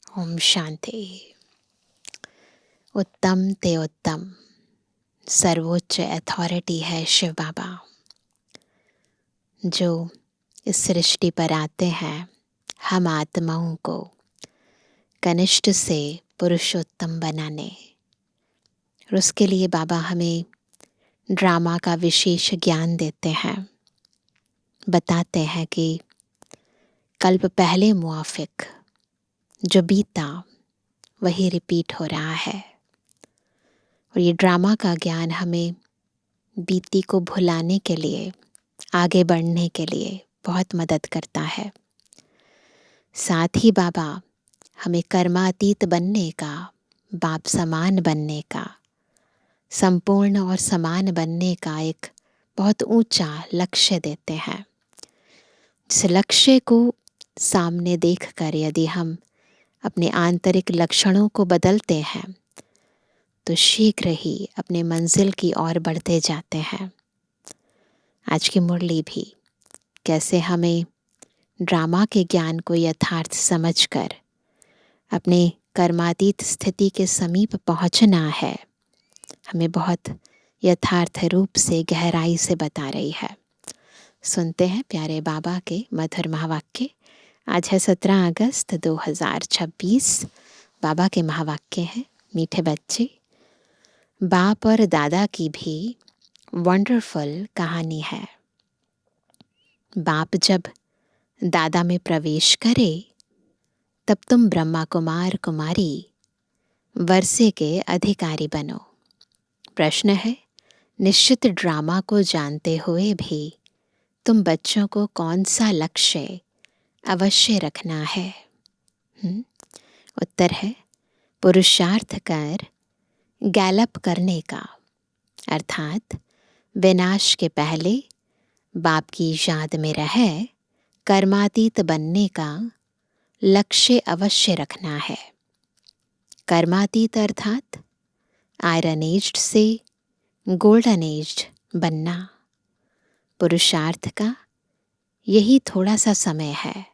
ओम शांति। उत्तम ते उत्तम सर्वोच्च अथॉरिटी है शिव बाबा, जो इस सृष्टि पर आते हैं हम आत्माओं को कनिष्ठ से पुरुषोत्तम बनाने। और उसके लिए बाबा हमें ड्रामा का विशेष ज्ञान देते हैं, बताते हैं कि कल्प पहले मुआफिक जो बीता वही रिपीट हो रहा है। और ये ड्रामा का ज्ञान हमें बीती को भुलाने के लिए, आगे बढ़ने के लिए बहुत मदद करता है। साथ ही बाबा हमें कर्मातीत बनने का, बाप समान बनने का, संपूर्ण और समान बनने का एक बहुत ऊंचा लक्ष्य देते हैं। इस लक्ष्य को सामने देखकर यदि हम अपने आंतरिक लक्षणों को बदलते हैं तो शीघ्र ही अपने मंजिल की ओर बढ़ते जाते हैं। आज की मुरली भी कैसे हमें ड्रामा के ज्ञान को यथार्थ समझकर अपने कर्मातीत स्थिति के समीप पहुंचना है, हमें बहुत यथार्थ रूप से गहराई से बता रही है। सुनते हैं प्यारे बाबा के मधुर महावाक्य। आज है 17 अगस्त 2026। बाबा के महावाक्य हैं, मीठे बच्चे, बाप और दादा की भी वंडरफुल कहानी है। बाप जब दादा में प्रवेश करे तब तुम ब्रह्मा कुमार कुमारी वर्षे के अधिकारी बनो। प्रश्न है, निश्चित ड्रामा को जानते हुए भी तुम बच्चों को कौन सा लक्ष्य अवश्य रखना है? उत्तर है, पुरुषार्थ कर गैलप करने का, अर्थात विनाश के पहले बाप की याद में रह कर्मातीत बनने का लक्ष्य अवश्य रखना है। कर्मातीत अर्थात आयरन एज्ड से गोल्डन एज्ड बनना। पुरुषार्थ का यही थोड़ा सा समय है,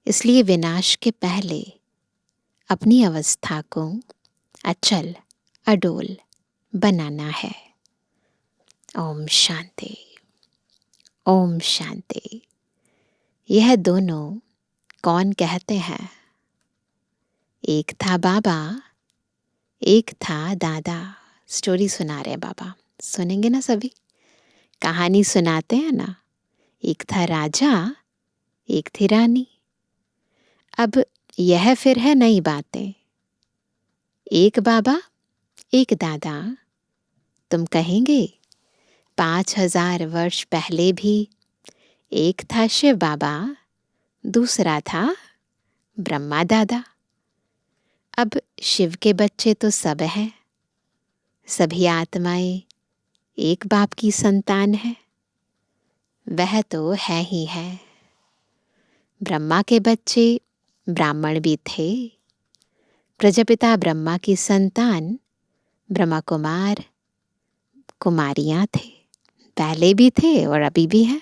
इसलिए विनाश के पहले अपनी अवस्था को अचल अडोल बनाना है। ओम शांति, ओम शांति। यह दोनों कौन कहते हैं? एक था बाबा, एक था दादा। स्टोरी सुना रहे बाबा, सुनेंगे ना सभी? कहानी सुनाते हैं ना। एक था राजा, एक थी रानी। अब यह फिर है नई बातें। एक बाबा, एक दादा। तुम कहेंगे 5000 वर्ष पहले भी एक था शिव बाबा, दूसरा था ब्रह्मा दादा। अब शिव के बच्चे तो सब हैं, सभी आत्माएं एक बाप की संतान है। वह तो है ही है। ब्रह्मा के बच्चे ब्राह्मण भी थे। प्रजापिता ब्रह्मा की संतान ब्रह्मा कुमार कुमारियां थे, पहले भी थे और अभी भी हैं।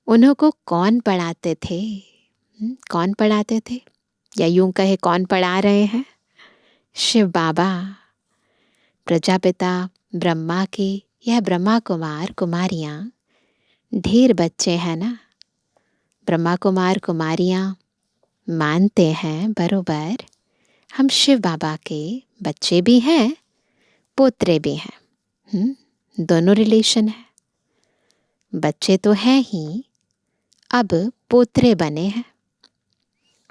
उन्हों को कौन पढ़ाते थे? कौन पढ़ाते थे, या यूं कहे कौन पढ़ा रहे हैं? शिव बाबा। प्रजापिता ब्रह्मा के यह ब्रह्मा कुमार कुमारियां ढेर बच्चे हैं ना। ब्रह्मा कुमार कुमारियां मानते हैं बरोबर हम शिव बाबा के बच्चे भी हैं, पोत्रे भी हैं। दोनों रिलेशन है। बच्चे तो हैं ही, अब पोत्रे बने हैं।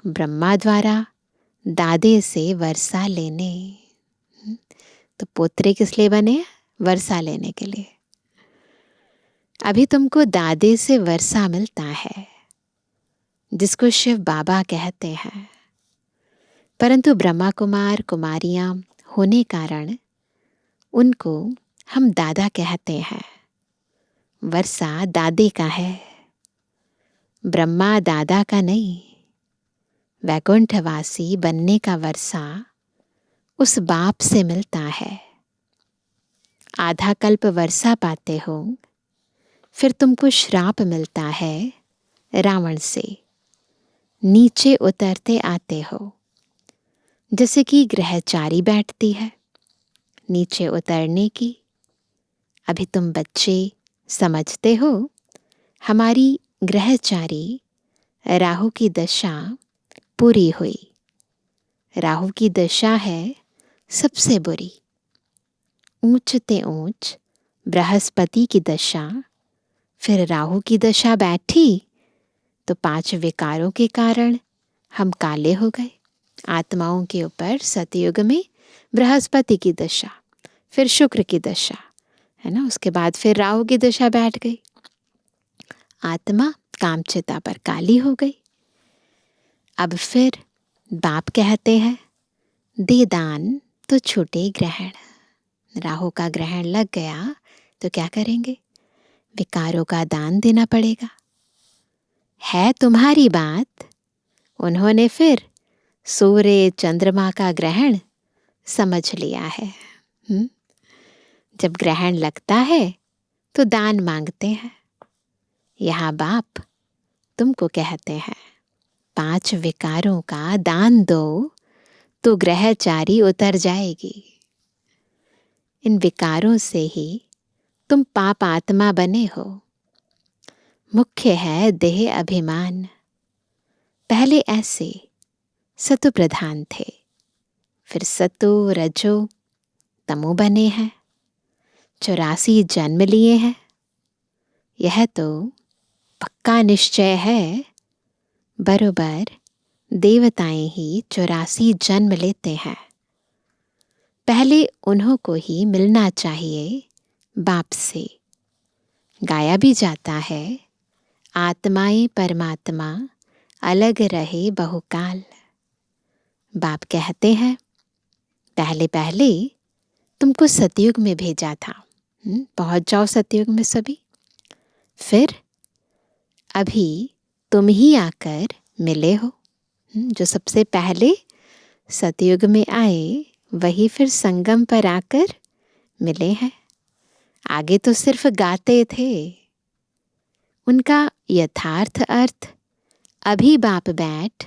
ब्रह्मा द्वारा दादे से वर्षा लेने। तो पोत्रे किस लिए बने? वर्षा लेने के लिए। अभी तुमको दादे से वर्षा मिलता है, जिसको शिव बाबा कहते हैं। परंतु ब्रह्मा कुमार कुमारियां होने कारण उनको हम दादा कहते हैं। वर्षा दादे का है, ब्रह्मा दादा का नहीं। वैकुंठवासी बनने का वर्षा उस बाप से मिलता है। आधा कल्प वर्षा पाते हो, फिर तुमको श्राप मिलता है रावण से। नीचे उतरते आते हो, जैसे कि ग्रहचारी बैठती है नीचे उतरने की। अभी तुम बच्चे समझते हो, हमारी ग्रहचारी राहु की दशा पूरी हुई। राहु की दशा है सबसे बुरी। ऊंचते ऊंच बृहस्पति की दशा, फिर राहु की दशा बैठी तो 5 विकारों के कारण हम काले हो गए। आत्माओं के ऊपर सतयुग में बृहस्पति की दशा, फिर शुक्र की दशा, है ना। उसके बाद फिर राहु की दशा बैठ गई, आत्मा कामचिता पर काली हो गई। अब फिर बाप कहते हैं दे दान तो छूटे ग्रहण। राहु का ग्रहण लग गया तो क्या करेंगे? विकारों का दान देना पड़ेगा। है तुम्हारी बात। उन्होंने फिर सूर्य चंद्रमा का ग्रहण समझ लिया है। जब ग्रहण लगता है तो दान मांगते हैं। यहाँ बाप तुमको कहते हैं 5 विकारों का दान दो तो ग्रहचारी उतर जाएगी। इन विकारों से ही तुम पाप आत्मा बने हो। मुख्य है देह अभिमान। पहले ऐसे सतु प्रधान थे, फिर सतु रजो तमो बने हैं। 84 जन्म लिए हैं। यह तो पक्का निश्चय है, बरोबर देवताएं ही 84 जन्म लेते हैं। पहले उन्हों को ही मिलना चाहिए बाप से। गाया भी जाता है, आत्माएं परमात्मा अलग रहे बहुकाल। बाप कहते हैं पहले पहले तुमको सतयुग में भेजा था, पहुंच जाओ सतयुग में सभी। फिर अभी तुम ही आकर मिले हो। जो सबसे पहले सतयुग में आए वही फिर संगम पर आकर मिले हैं। आगे तो सिर्फ गाते थे। उनका यथार्थ अर्थ अभी बाप बैठ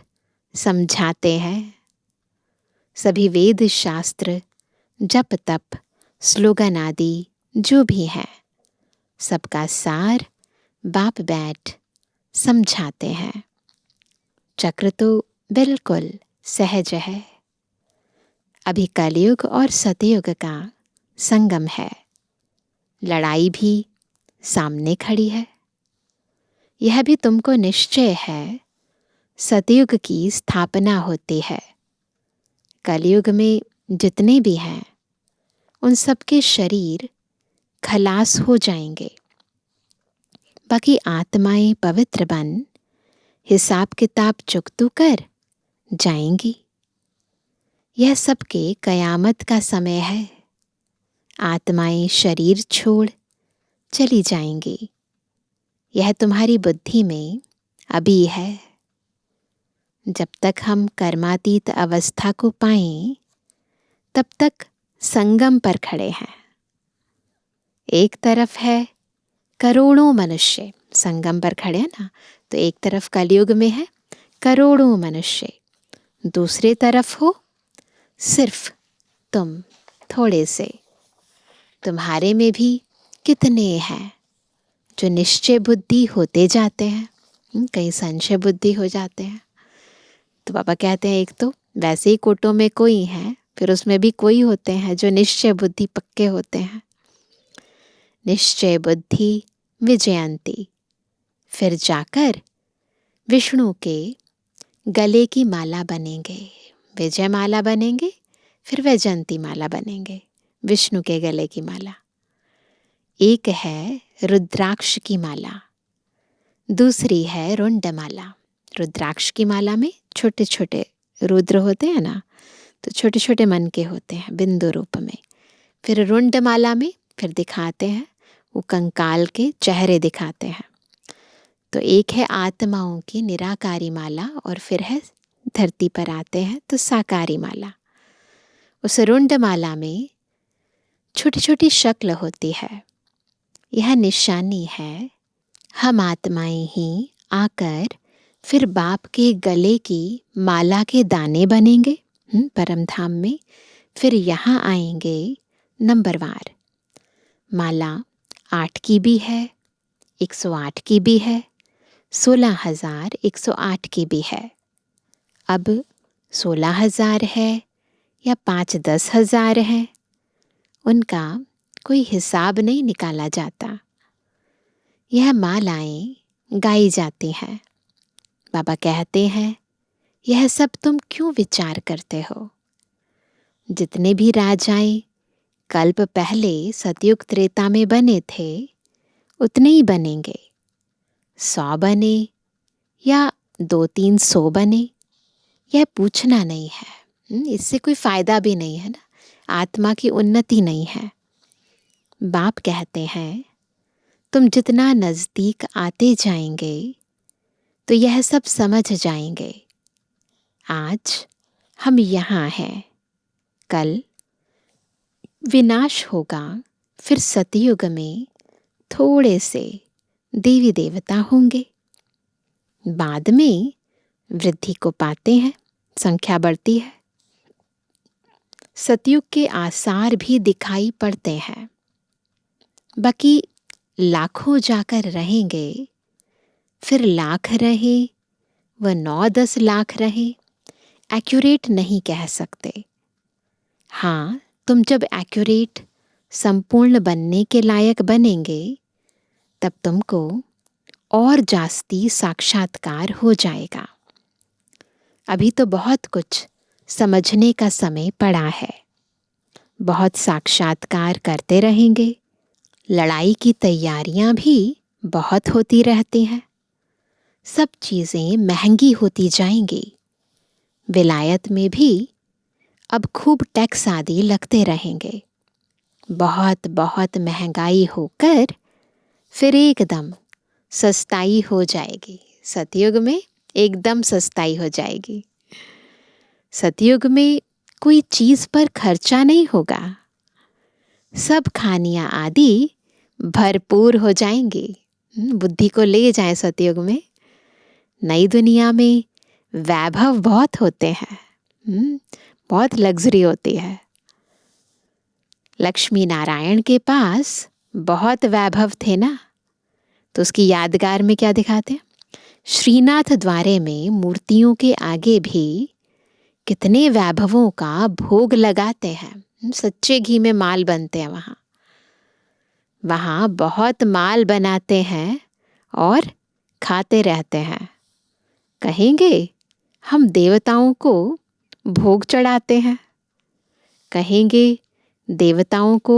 समझाते हैं। सभी वेद शास्त्र, जप तप, स्लोगन आदि जो भी है, सबका सार बाप बैठ समझाते हैं। चक्र तो बिल्कुल सहज है। अभी कलयुग और सतयुग का संगम है। लड़ाई भी सामने खड़ी है। यह भी तुमको निश्चय है, सतयुग की स्थापना होती है। कलयुग में जितने भी हैं उन सबके शरीर खलास हो जाएंगे। बाकी आत्माएं पवित्र बन हिसाब किताब चुकतू कर जाएंगी। यह सबके कयामत का समय है। आत्माएं शरीर छोड़ चली जाएंगी। यह तुम्हारी बुद्धि में अभी है। जब तक हम कर्मातीत अवस्था को पाएं, तब तक संगम पर खड़े हैं। एक तरफ है करोड़ों मनुष्य, संगम पर खड़े हैं ना, तो एक तरफ कलयुग में है करोड़ों मनुष्य, दूसरे तरफ हो सिर्फ तुम थोड़े से। तुम्हारे में भी कितने हैं जो निश्चय बुद्धि होते जाते हैं, कई संशय बुद्धि हो जाते हैं। तो बाबा कहते हैं एक तो वैसे ही कोटों में कोई है, फिर उसमें भी कोई होते हैं जो निश्चय बुद्धि पक्के होते हैं। निश्चय बुद्धि विजयंती, फिर जाकर विष्णु के गले की माला बनेंगे। विजय माला बनेंगे, फिर वैजयंती माला बनेंगे, विष्णु के गले की माला। एक है रुद्राक्ष की माला, दूसरी है रुंड माला। रुद्राक्ष की माला में छोटे छोटे रुद्र होते हैं ना, तो छोटे छोटे मन के होते हैं बिंदु रूप में। फिर रुंड माला में फिर दिखाते हैं वो कंकाल के चेहरे दिखाते हैं। तो एक है आत्माओं की निराकारी माला, और फिर है धरती पर आते हैं तो साकारी माला। उस रुंड माला में छोटी छोटी शक्ल होती है। यह निशानी है हम आत्माएं ही आकर फिर बाप के गले की माला के दाने बनेंगे परम धाम में। फिर यहाँ आएंगे नंबरवार। माला 8 की भी है, 108 की भी है, 16,108 की भी है। अब 16,000 है या 5-10 हज़ार है, उनका कोई हिसाब नहीं निकाला जाता। यह मालाएं गाई जाती हैं। बाबा कहते हैं, यह सब तुम क्यों विचार करते हो? जितने भी राजाएं कल्प पहले सतयुग त्रेता में बने थे, उतने ही बनेंगे। 100 बने या 200-300 बने, यह पूछना नहीं है। इससे कोई फायदा भी नहीं है ना, आत्मा की उन्नति नहीं है। बाप कहते हैं, तुम जितना नजदीक आते जाएंगे तो यह सब समझ जाएंगे। आज हम यहाँ हैं, कल विनाश होगा, फिर सतयुग में थोड़े से देवी देवता होंगे। बाद में वृद्धि को पाते हैं, संख्या बढ़ती है। सतयुग के आसार भी दिखाई पड़ते हैं। बाकी लाखों जाकर रहेंगे, फिर लाख रहे व 9-10 लाख रहे, एक्यूरेट नहीं कह सकते। हाँ, तुम जब एक्यूरेट संपूर्ण बनने के लायक बनेंगे, तब तुमको और जास्ती साक्षात्कार हो जाएगा। अभी तो बहुत कुछ समझने का समय पड़ा है। बहुत साक्षात्कार करते रहेंगे। लड़ाई की तैयारियां भी बहुत होती रहती हैं। सब चीज़ें महंगी होती जाएंगी। विलायत में भी अब खूब टैक्स आदि लगते रहेंगे। बहुत बहुत महंगाई होकर फिर एकदम सस्ताई हो जाएगी। सतयुग में एकदम सस्ताई हो जाएगी। सतयुग में कोई चीज़ पर खर्चा नहीं होगा। सब खानियाँ आदि भरपूर हो जाएंगी। बुद्धि को ले जाएं सतयुग में। नई दुनिया में वैभव बहुत होते हैं, बहुत लग्जरी होती है। लक्ष्मी नारायण के पास बहुत वैभव थे ना, तो उसकी यादगार में क्या दिखाते हैं? श्रीनाथ द्वारे में मूर्तियों के आगे भी कितने वैभवों का भोग लगाते हैं। सच्चे घी में माल बनते हैं वहाँ। वहाँ बहुत माल बनाते हैं और खाते रहते हैं। कहेंगे हम देवताओं को भोग चढ़ाते हैं, कहेंगे देवताओं को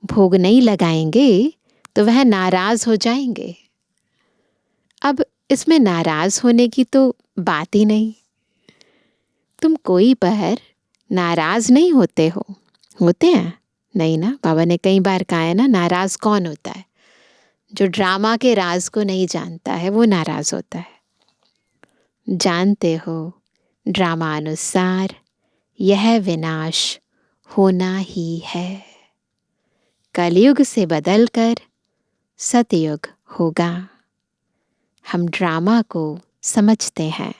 भोग नहीं लगाएंगे तो वह नाराज हो जाएंगे। अब इसमें नाराज होने की तो बात ही नहीं। तुम कोई पर नाराज नहीं होते हो, होते हैं? नहीं ना। बाबा ने कई बार कहा है ना, नाराज कौन होता है? जो ड्रामा के राज को नहीं जानता है वो नाराज होता है। जानते हो, ड्रामा अनुसार यह विनाश होना ही है। कलयुग से बदलकर सतयुग होगा। हम ड्रामा को समझते हैं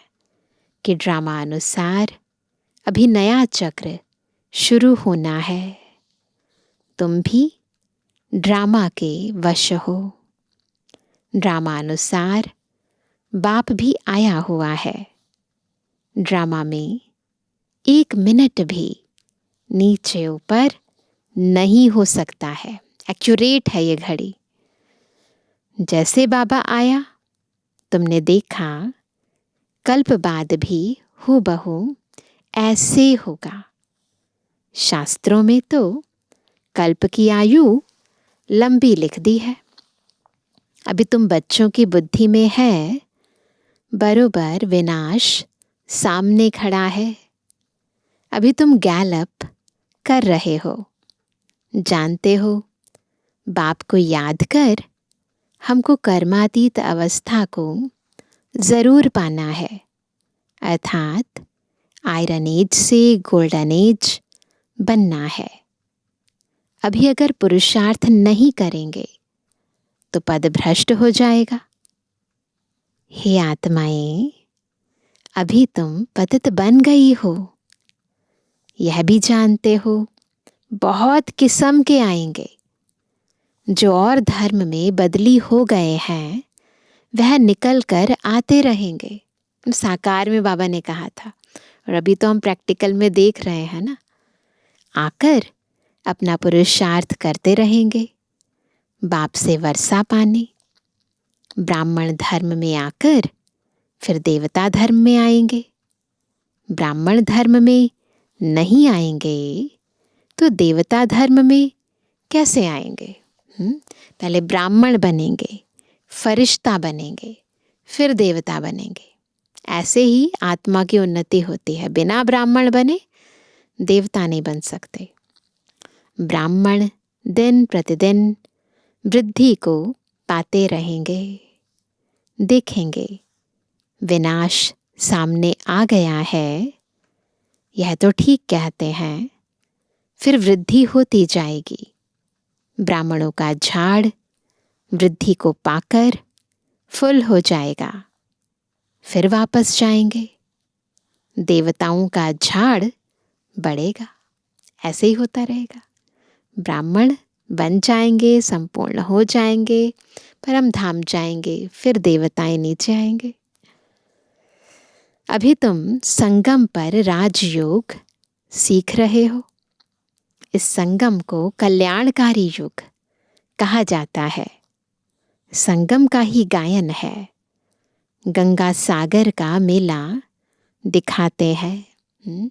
कि ड्रामा अनुसार अभी नया चक्र शुरू होना है। तुम भी ड्रामा के वश हो। ड्रामा अनुसार बाप भी आया हुआ है। ड्रामा में 1 मिनट भी नीचे ऊपर नहीं हो सकता है। एक्यूरेट है ये घड़ी। जैसे बाबा आया तुमने देखा, कल्प बाद भी हूबहू ऐसे होगा। शास्त्रों में तो कल्प की आयु लंबी लिख दी है। अभी तुम बच्चों की बुद्धि में है, बरोबर विनाश सामने खड़ा है। अभी तुम गैलप कर रहे हो। जानते हो, बाप को याद कर हमको कर्मातीत अवस्था को ज़रूर पाना है, अर्थात आयरन एज से गोल्डन एज बनना है। अभी अगर पुरुषार्थ नहीं करेंगे तो पद भ्रष्ट हो जाएगा। हे आत्माएं, अभी तुम पतित बन गई हो, यह भी जानते हो बहुत किस्म के आएंगे। जो और धर्म में बदली हो गए हैं वह निकल कर आते रहेंगे। साकार में बाबा ने कहा था, और अभी तो हम प्रैक्टिकल में देख रहे हैं ना। आकर अपना पुरुषार्थ करते रहेंगे, बाप से वर्षा पाने, ब्राह्मण धर्म में आकर फिर देवता धर्म में आएंगे। ब्राह्मण धर्म में नहीं आएंगे तो देवता धर्म में कैसे आएंगे? पहले ब्राह्मण बनेंगे, फरिश्ता बनेंगे, फिर देवता बनेंगे। ऐसे ही आत्मा की उन्नति होती है। बिना ब्राह्मण बने देवता नहीं बन सकते। ब्राह्मण दिन प्रतिदिन वृद्धि को पाते रहेंगे। देखेंगे विनाश सामने आ गया है, यह तो ठीक कहते हैं। फिर वृद्धि होती जाएगी। ब्राह्मणों का झाड़ वृद्धि को पाकर फुल हो जाएगा, फिर वापस जाएंगे। देवताओं का झाड़ बढ़ेगा, ऐसे ही होता रहेगा। ब्राह्मण बन जाएंगे, संपूर्ण हो जाएंगे, परम धाम जाएंगे, फिर देवताएं नीचे आएंगे। अभी तुम संगम पर राजयोग सीख रहे हो। इस संगम को कल्याणकारी युग कहा जाता है। संगम का ही गायन है। गंगा सागर का मेला दिखाते हैं।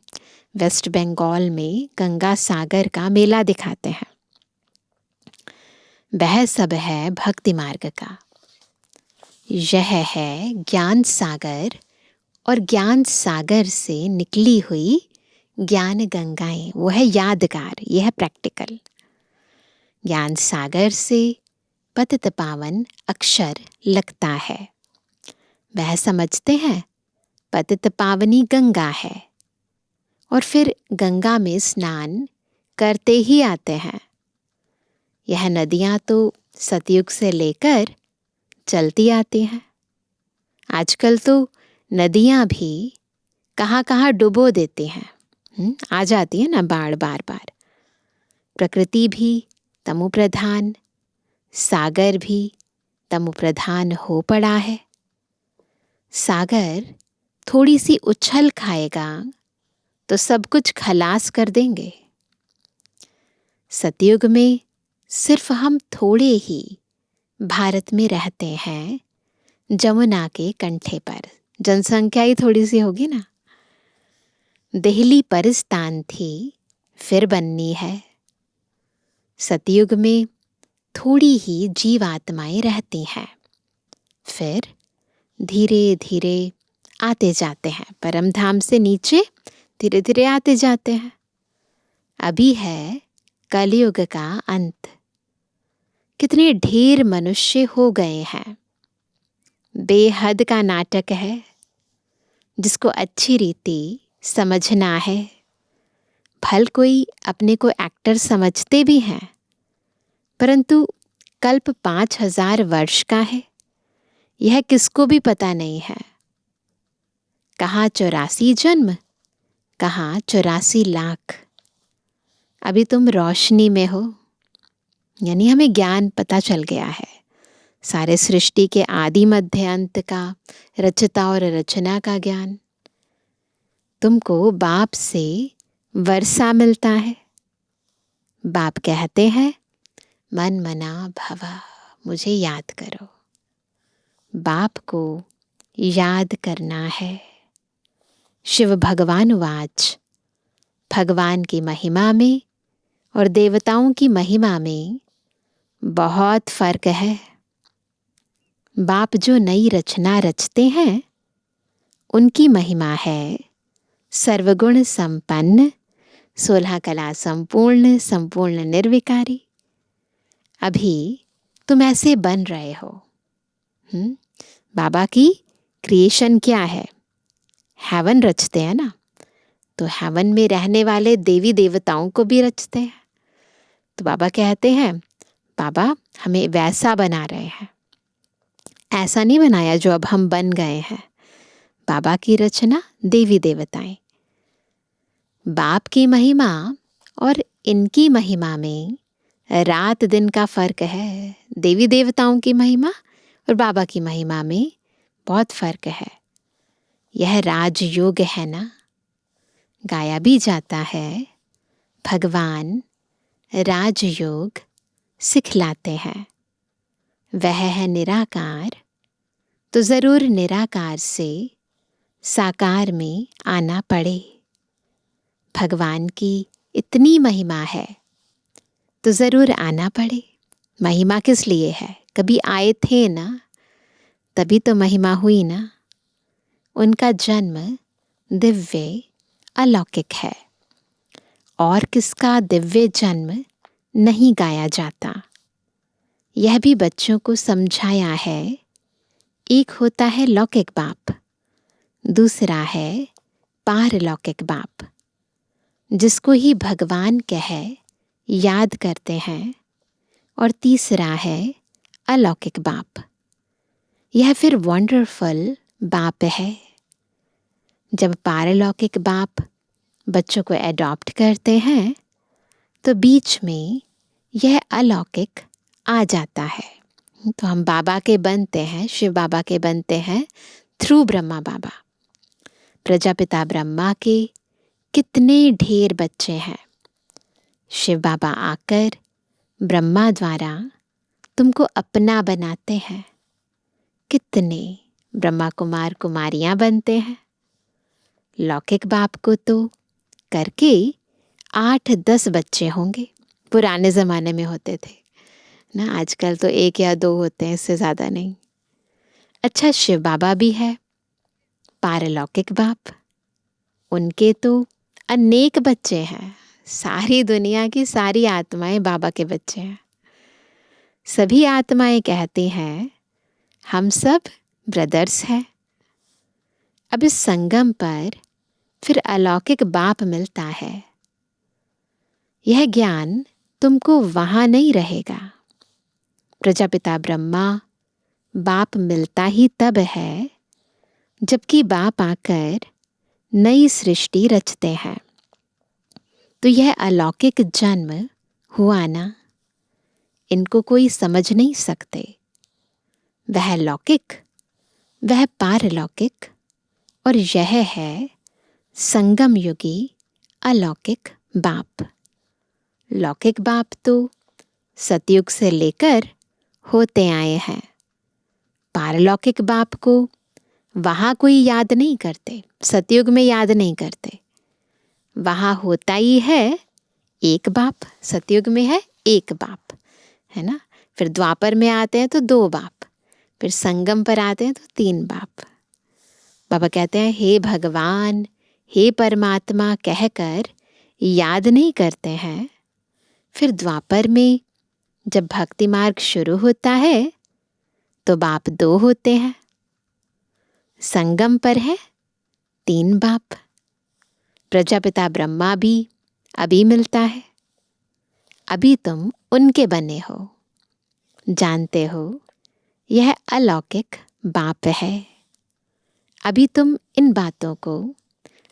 वेस्ट बंगाल में गंगा सागर का मेला दिखाते हैं। वह सब है भक्ति मार्ग का। यह है ज्ञान सागर, और ज्ञान सागर से निकली हुई ज्ञान गंगाएं, वो है यादगार। यह है प्रैक्टिकल। ज्ञान सागर से पतित पावन अक्षर लगता है। वह समझते हैं पतित पावनी गंगा है, और फिर गंगा में स्नान करते ही आते हैं। यह नदियां तो सतयुग से लेकर चलती आती हैं। आजकल तो नदियां भी कहाँ कहाँ डुबो देती हैं। आ जाती है ना बाढ़ बार बार। प्रकृति भी तमो प्रधान, सागर भी तमो प्रधान हो पड़ा है। सागर थोड़ी सी उछल खाएगा तो सब कुछ खलास कर देंगे। सतयुग में सिर्फ हम थोड़े ही भारत में रहते हैं, जमुना के कंठे पर। जनसंख्या ही थोड़ी सी होगी ना। दिल्ली पर स्थान थी, फिर बननी है। सतयुग में थोड़ी ही जीवात्माएं रहती हैं, फिर धीरे धीरे आते जाते हैं। परम धाम से नीचे धीरे धीरे आते जाते हैं। अभी है कलयुग का अंत। कितने ढेर मनुष्य हो गए हैं। बेहद का नाटक है, जिसको अच्छी रीति समझना है। भल कोई अपने को एक्टर समझते भी हैं, परंतु कल्प 5000 वर्ष का है, यह किसको भी पता नहीं है। कहाँ 84 जन्म, कहाँ 84 लाख। अभी तुम रोशनी में हो, यानी हमें ज्ञान पता चल गया है सारे सृष्टि के आदि मध्य अंत का, रचता और रचना का ज्ञान। तुमको बाप से वर्षा मिलता है। बाप कहते हैं मन मना भवा, मुझे याद करो। बाप को याद करना है। शिव भगवान वाच, भगवान की महिमा में और देवताओं की महिमा में बहुत फर्क है। बाप जो नई रचना रचते हैं, उनकी महिमा है सर्वगुण संपन्न, 16 कला संपूर्ण, संपूर्ण निर्विकारी। अभी तुम ऐसे बन रहे हो। बाबा की क्रिएशन क्या है? हेवन रचते हैं ना, तो हेवन में रहने वाले देवी देवताओं को भी रचते हैं। तो बाबा कहते हैं, बाबा हमें वैसा बना रहे हैं, ऐसा नहीं बनाया जो अब हम बन गए हैं। बाबा की रचना देवी देवताएं। बाप की महिमा और इनकी महिमा में रात दिन का फर्क है। देवी देवताओं की महिमा और बाबा की महिमा में बहुत फर्क है। यह राजयोग है ना, गाया भी जाता है, भगवान राजयोग सिखलाते हैं। वह है निराकार, तो जरूर निराकार से साकार में आना पड़े। भगवान की इतनी महिमा है तो जरूर आना पड़े। महिमा किस लिए है? कभी आए थे ना, तभी तो महिमा हुई ना। उनका जन्म दिव्य अलौकिक है और किसका दिव्य जन्म नहीं गाया जाता। यह भी बच्चों को समझाया है। एक होता है लौकिक बाप, दूसरा है पारलौकिक बाप, जिसको ही भगवान कह याद करते हैं, और तीसरा है अलौकिक बाप। यह फिर वंडरफुल बाप है। जब पारलौकिक बाप बच्चों को एडॉप्ट करते हैं तो बीच में यह अलौकिक आ जाता है। तो हम बाबा के बनते हैं, शिव बाबा के बनते हैं थ्रू ब्रह्मा बाबा। प्रजापिता ब्रह्मा के कितने ढेर बच्चे हैं। शिव बाबा आकर ब्रह्मा द्वारा तुमको अपना बनाते हैं। कितने ब्रह्मा कुमार कुमारियां बनते हैं। लौकिक बाप को तो करके 8-10 बच्चे होंगे। पुराने ज़माने में होते थे ना, आजकल तो 1 या 2 होते हैं, इससे ज़्यादा नहीं। अच्छा, शिव बाबा भी है पारलौकिक बाप, उनके तो अनेक बच्चे हैं। सारी दुनिया की सारी आत्माएं बाबा के बच्चे हैं। सभी आत्माएं कहती हैं हम सब ब्रदर्स हैं। अब इस संगम पर फिर अलौकिक बाप मिलता है। यह ज्ञान तुमको वहां नहीं रहेगा। प्रजापिता ब्रह्मा बाप मिलता ही तब है जबकि बाप आकर नई सृष्टि रचते हैं। तो यह अलौकिक जन्म हुआ ना, इनको कोई समझ नहीं सकते। वह लौकिक, वह पारलौकिक, और यह है संगम युगी अलौकिक बाप। लौकिक बाप तो सतयुग से लेकर होते आए हैं। पारलौकिक बाप को वहाँ कोई याद नहीं करते, सतयुग में याद नहीं करते। वहाँ होता ही है एक बाप, सतयुग में है एक बाप, है ना। फिर द्वापर में आते हैं तो 2 बाप, फिर संगम पर आते हैं तो 3 बाप। बाबा कहते हैं हे भगवान, हे परमात्मा कहकर याद नहीं करते हैं। फिर द्वापर में जब भक्ति मार्ग शुरू होता है तो बाप 2 होते हैं। संगम पर है 3 बाप। प्रजापिता ब्रह्मा भी अभी मिलता है। अभी तुम उनके बने हो, जानते हो यह अलौकिक बाप है। अभी तुम इन बातों को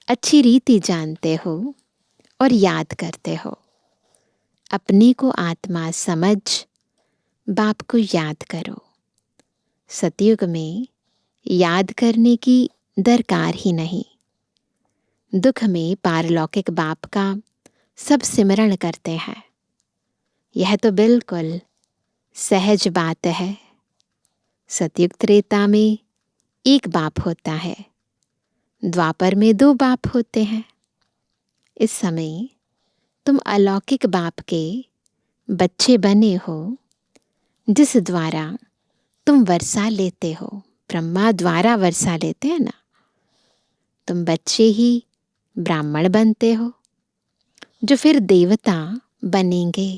अच्छी रीति जानते हो और याद करते हो। अपने को आत्मा समझ बाप को याद करो। सतयुग में याद करने की दरकार ही नहीं। दुख में पारलौकिक बाप का सब सिमरण करते हैं। यह तो बिल्कुल सहज बात है। सतयुग त्रेता में 1 बाप होता है, द्वापर में 2 बाप होते हैं। इस समय तुम अलौकिक बाप के बच्चे बने हो, जिस द्वारा तुम वर्षा लेते हो। ब्रह्मा द्वारा वर्षा लेते हैं ना। तुम बच्चे ही ब्राह्मण बनते हो, जो फिर देवता बनेंगे।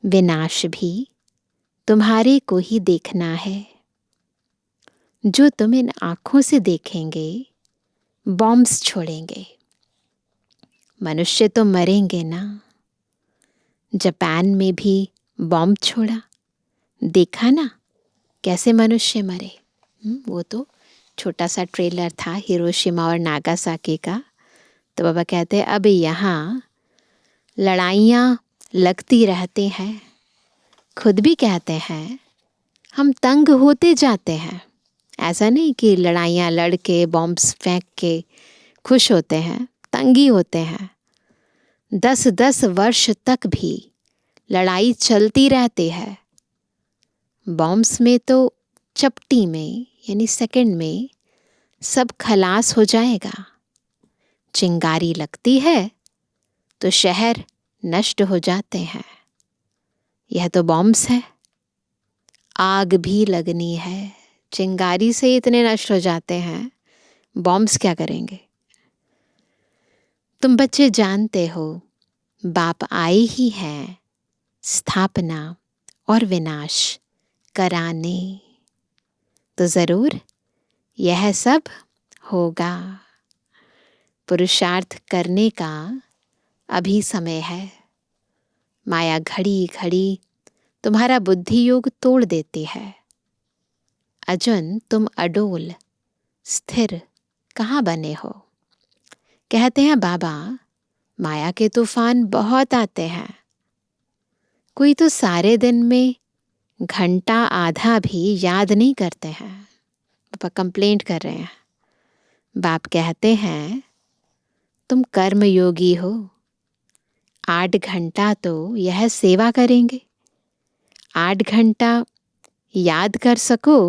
विनाश भी तुम्हारे को ही देखना है। जो तुम इन आँखों से देखेंगे बॉम्ब्स छोड़ेंगे। मनुष्य तो मरेंगे ना। जापान में भी बॉम्ब छोड़ा, देखा ना कैसे मनुष्य मरे। वो तो छोटा सा ट्रेलर था हिरोशिमा और नागासाकी का। तो बाबा कहते हैं अब यहाँ लड़ाइयाँ लगती रहती हैं। खुद भी कहते हैं हम तंग होते जाते हैं। ऐसा नहीं कि लड़ाइयाँ लड़ के बॉम्ब्स फेंक के खुश होते हैं, तंगी होते हैं। 10-10 वर्ष तक भी लड़ाई चलती रहती है। बॉम्ब्स में तो चपटी में यानी सेकंड में सब खलास हो जाएगा। चिंगारी लगती है तो शहर नष्ट हो जाते हैं। यह तो बॉम्ब्स है। आग भी लगनी है। चिंगारी से इतने नष्ट हो जाते हैं, बॉम्ब्स क्या करेंगे। तुम बच्चे जानते हो बाप आए ही हैं स्थापना और विनाश कराने। तो जरूर यह सब होगा। पुरुषार्थ करने का अभी समय है। माया घड़ी घड़ी तुम्हारा बुद्धि योग तोड़ देती है। अर्जुन तुम अडोल स्थिर कहाँ बने हो। कहते हैं बाबा माया के तूफान बहुत आते हैं। कोई तो सारे दिन में घंटा आधा भी याद नहीं करते हैं। पापा कंप्लेंट कर रहे हैं। बाप कहते हैं तुम कर्म योगी हो। 8 घंटा तो यह सेवा करेंगे। 8 घंटा याद कर सको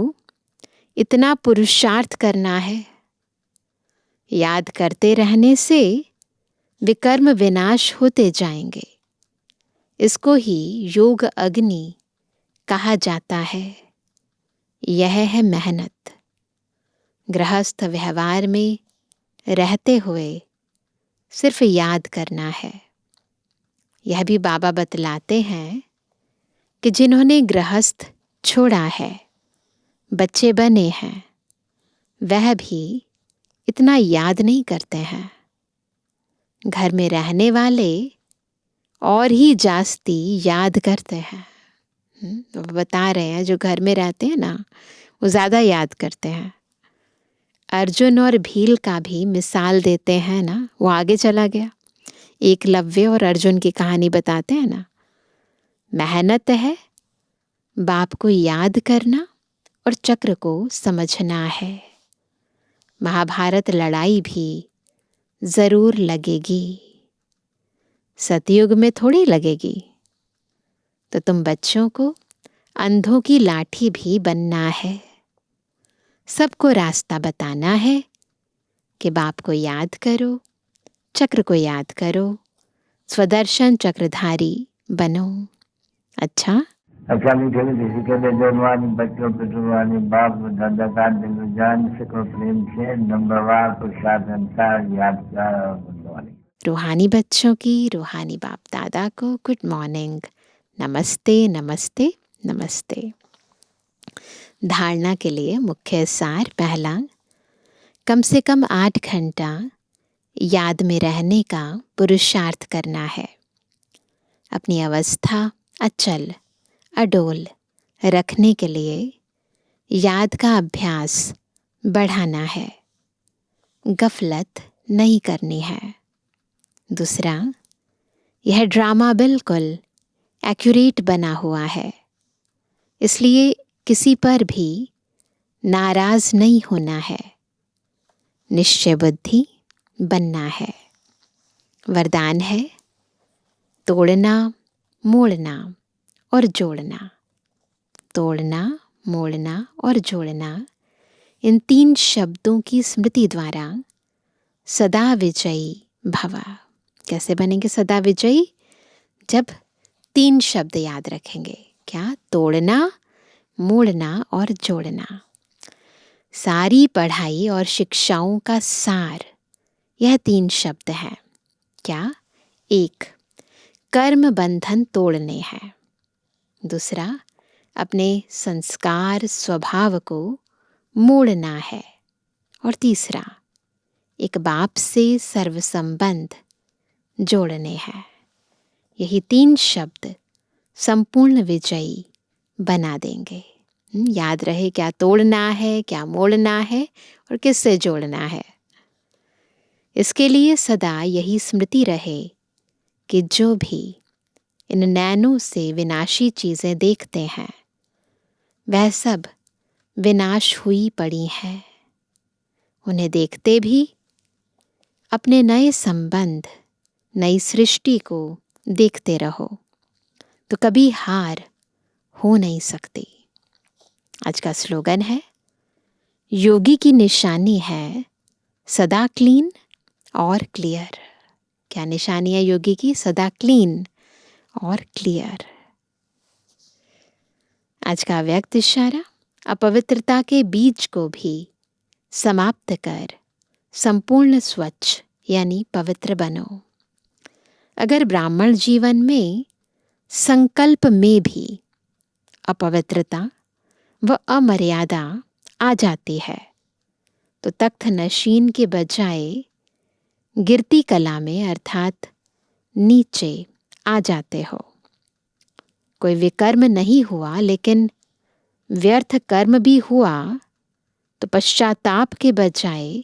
इतना पुरुषार्थ करना है। याद करते रहने से विकर्म विनाश होते जाएंगे। इसको ही योग अग्नि कहा जाता है। यह है मेहनत। गृहस्थ व्यवहार में रहते हुए सिर्फ याद करना है। यह भी बाबा बतलाते हैं कि जिन्होंने गृहस्थ छोड़ा है, बच्चे बने हैं, वह भी इतना याद नहीं करते हैं। घर में रहने वाले और ही जास्ती याद करते हैं। तो बता रहे हैं जो घर में रहते हैं ना, वो ज़्यादा याद करते हैं। अर्जुन और भील का भी मिसाल देते हैं ना, वो आगे चला गया। एकलव्य और अर्जुन की कहानी बताते हैं ना। मेहनत है बाप को याद करना और चक्र को समझना है। महाभारत लड़ाई भी जरूर लगेगी। सतयुग में थोड़ी लगेगी। तो तुम बच्चों को अंधों की लाठी भी बनना है। सबको रास्ता बताना है कि बाप को याद करो, चक्र को याद करो, स्वदर्शन चक्रधारी बनो। अच्छा मीठे किसी के लिए जवानी बच्चों पितृवानी बाप दादा का दिल जान सको प्रेम से नंबरवार प्रसाद अनुसार यादगार और बुद्धवानी। रूहानी बच्चों की रूहानी बाप दादा को गुड मॉर्निंग। नमस्ते नमस्ते नमस्ते। धारणा के लिए मुख्य सार। पहला, कम से कम 8 घंटा याद में रहने का पुरुषार्थ करना है। अपनी अवस्था अचल अडोल रखने के लिए याद का अभ्यास बढ़ाना है। गफलत नहीं करनी है। दूसरा, यह ड्रामा बिल्कुल एक्यूरेट बना हुआ है, इसलिए किसी पर भी नाराज नहीं होना है। निश्चय बुद्धि बनना है। वरदान है तोड़ना, मोड़ना और जोड़ना। तोड़ना, मोड़ना और जोड़ना, इन 3 शब्दों की स्मृति द्वारा सदा विजयी भवा। कैसे बनेंगे सदा विजयी? जब 3 शब्द याद रखेंगे। क्या? तोड़ना, मोड़ना और जोड़ना। सारी पढ़ाई और शिक्षाओं का सार यह 3 शब्द हैं। क्या? 1, कर्म बंधन तोड़ने हैं। दूसरा, अपने संस्कार स्वभाव को मोड़ना है। और तीसरा, एक बाप से सर्व संबंध जोड़ने हैं। यही 3 शब्द संपूर्ण विजयी बना देंगे। याद रहे क्या तोड़ना है, क्या मोड़ना है और किससे जोड़ना है। इसके लिए सदा यही स्मृति रहे कि जो भी इन नैनों से विनाशी चीज़ें देखते हैं वह सब विनाश हुई पड़ी हैं। उन्हें देखते भी अपने नए संबंध, नई सृष्टि को देखते रहो, तो कभी हार हो नहीं सकती। आज का स्लोगन है, योगी की निशानी है सदा क्लीन और क्लियर। क्या निशानी है योगी की? सदा क्लीन और क्लियर। आज का व्यक्त इशारा, अपवित्रता के बीज को भी समाप्त कर संपूर्ण स्वच्छ यानी पवित्र बनो। अगर ब्राह्मण जीवन में संकल्प में भी अपवित्रता व अमर्यादा आ जाती है तो तख्त नशीन के बजाय गिरती कला में अर्थात नीचे आ जाते हो। कोई विकर्म नहीं हुआ लेकिन व्यर्थ कर्म भी हुआ तो पश्चाताप के बजाय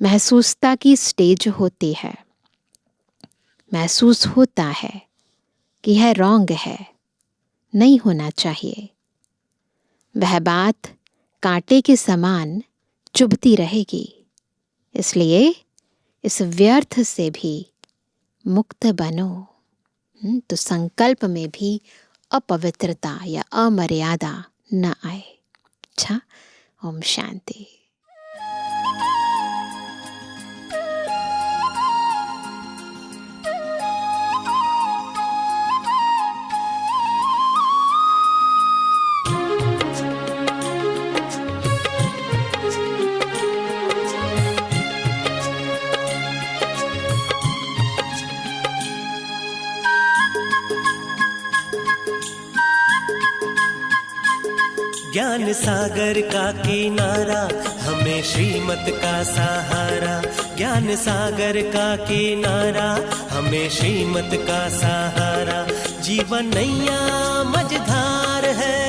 महसूसता की स्टेज होती है। महसूस होता है कि यह रॉन्ग है, नहीं होना चाहिए। वह बात कांटे के समान चुभती रहेगी। इसलिए इस व्यर्थ से भी मुक्त बनो। तो संकल्प में भी अपवित्रता या अमर्यादा न आए। अच्छा, ओम शांति। ज्ञान सागर का किनारा हमें श्रीमत का सहारा। ज्ञान सागर का किनारा हमें श्रीमत का सहारा। जीवन नैया मझधार है,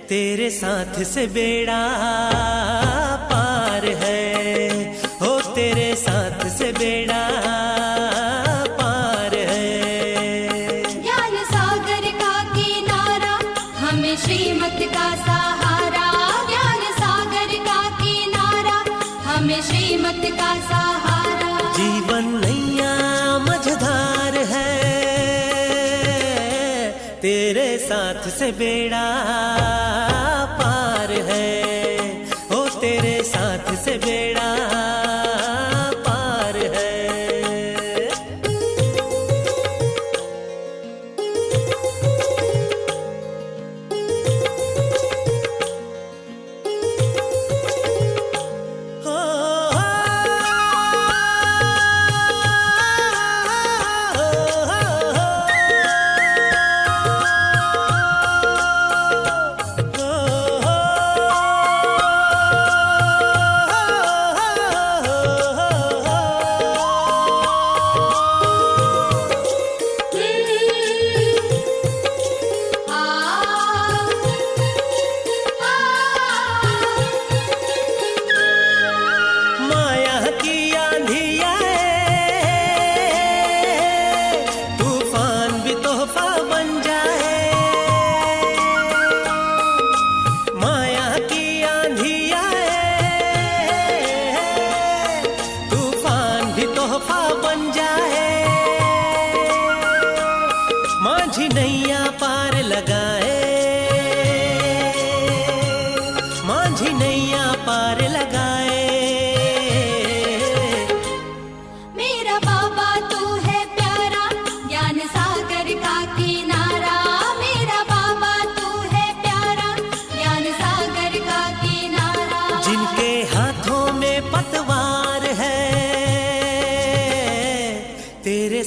तेरे साथ से बेड़ा पार है। हो तेरे साथ से बेड़ा पार है। ज्ञान सागर का किनारा हमें श्रीमत का सहारा। ज्ञान सागर का किनारा हमें श्रीमत का सहारा। जीवन नैया मझधार है, तेरे साथ से बेड़ा पार है। ओ तेरे साथ से बेड़ा पार है।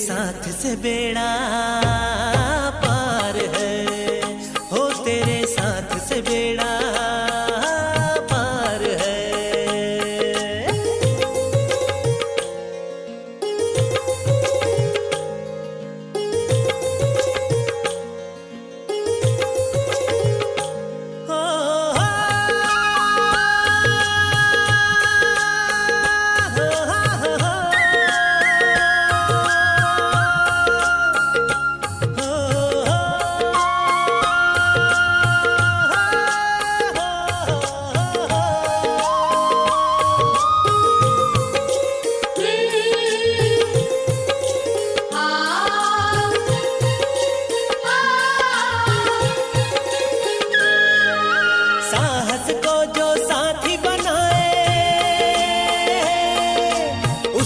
साथ से बेड़ा पार है। हो तेरे साथ से बेड़ा पार है।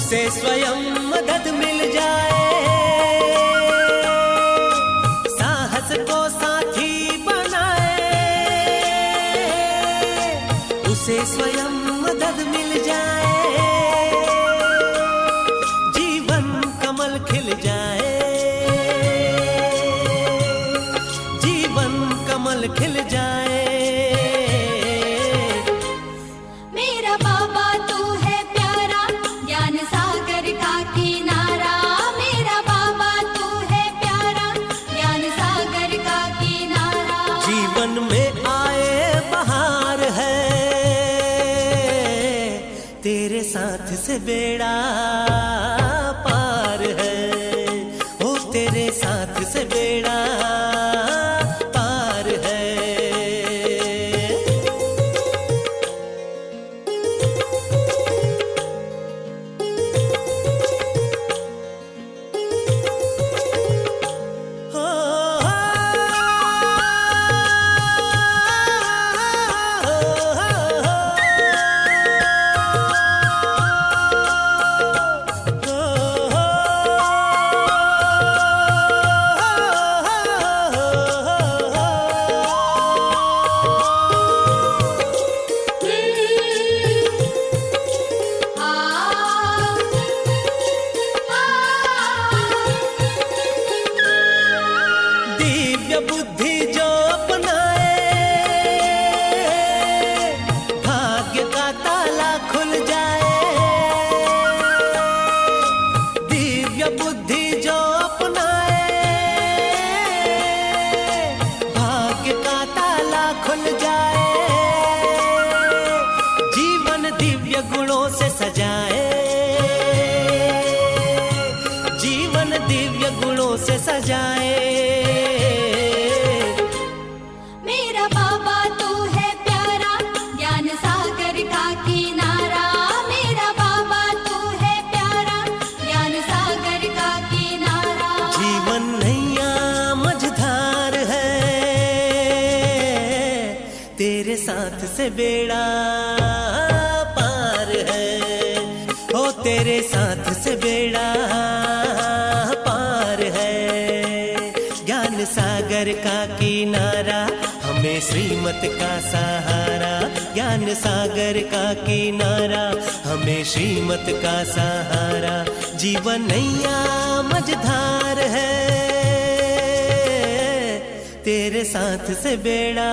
उसे स्वयं मदद मिल जाए, साहस को साथी बनाए, उसे स्वयं मदद मिल जाए, जीवन कमल खिल जाए, जीवन कमल खिल जाए। मेरा बाबा तू है प्यारा, ज्ञान सागर का किनारा। मेरा बाबा तू है प्यारा, ज्ञान सागर का किनारा। जीवन में आए बहार है, तेरे साथ से बेड़ा पार है, ओ तेरे साथ से बेड़ा पार है। दिव्य बुद्धि जो अपनाए, भाग्य का ताला खुल जाए। दिव्य बुद्धि जो अपनाए, भाग्य का ताला खुल जाए, जीवन दिव्य गुणों से सजाए, जीवन दिव्य गुणों से सजाए। मेरा बाबा तू है प्यारा, ज्ञान सागर का किनारा। मेरा बाबा तू है प्यारा, ज्ञान सागर का किनारा। जीवन नैया मझधार है, तेरे साथ से बेड़ा पार है, ओ तेरे साथ से बेड़ा पार है। ज्ञान सागर का किनारा, हमें श्रीमत का सहारा। ज्ञान सागर का किनारा, हमें श्रीमत का सहारा। जीवन नैया मझधार है, तेरे साथ से बेड़ा